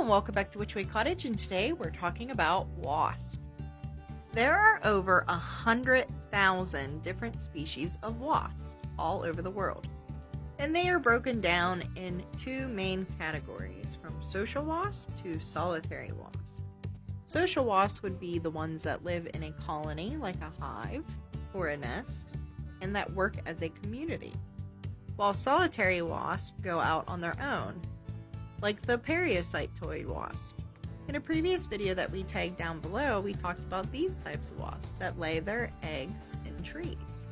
and welcome back to Witchy Cottage, and today we're talking about wasps. There are over 100,000 different species of wasps all over the world, and they are broken down in two main categories, from social wasps to solitary wasps. Social wasps would be the ones that live in a colony like a hive or a nest, and that work as a community, while solitary wasps go out on their own, like the parasitoid wasp. In a previous video that we tagged down below, we talked about these types of wasps that lay their eggs in trees.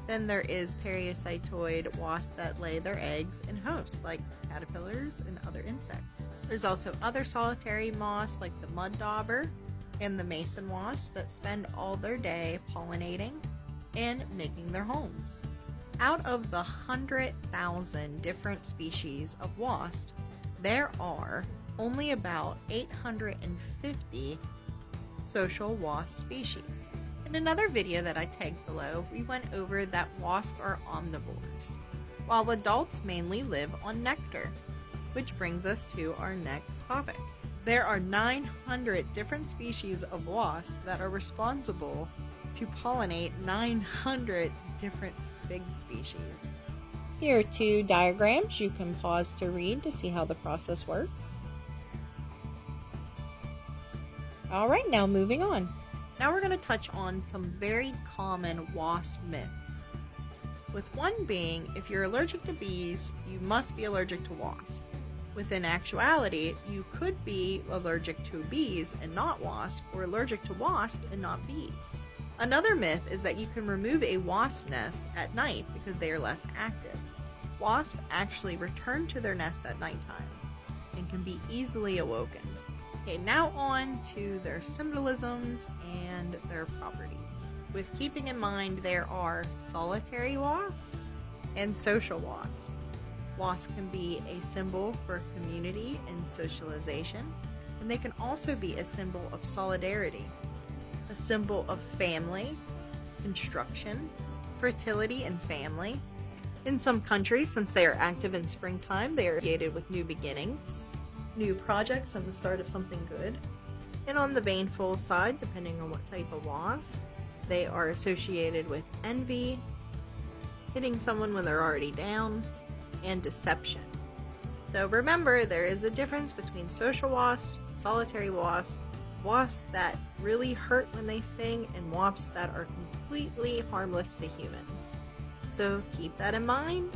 Then there is parasitoid wasps that lay their eggs in hosts, like caterpillars and other insects. There's also other solitary wasps like the mud dauber and the mason wasp that spend all their day pollinating and making their homes. Out of the 100,000 different species of wasps, there are only about 850 social wasp species. In another video that I tagged below, we went over that wasps are omnivores, while adults mainly live on nectar, which brings us to our next topic. There are 900 different species of wasps that are responsible to pollinate 900 different fig species. Here are two diagrams you can pause to read to see how the process works. Alright, now moving on. Now we're going to touch on some very common wasp myths. With one being, if you're allergic to bees, you must be allergic to wasps. Within actuality, you could be allergic to bees and not wasps, or allergic to wasps and not bees. Another myth is that you can remove a wasp nest at night because they are less active. Wasps actually return to their nest at nighttime and can be easily awoken. Okay, now on to their symbolisms and their properties. With keeping in mind there are solitary wasps and social wasps. Wasps can be a symbol for community and socialization, and they can also be a symbol of solidarity, a symbol of family, construction, fertility, and family. In some countries, since they are active in springtime, they are associated with new beginnings, new projects, and the start of something good. And on the baneful side, depending on what type of wasp, they are associated with envy, hitting someone when they're already down, and deception. So remember, there is a difference between social wasps, solitary wasps, wasps that really hurt when they sting, and wasps that are completely harmless to humans. So keep that in mind.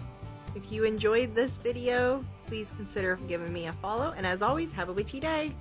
If you enjoyed this video, please consider giving me a follow, and as always, have a witchy day!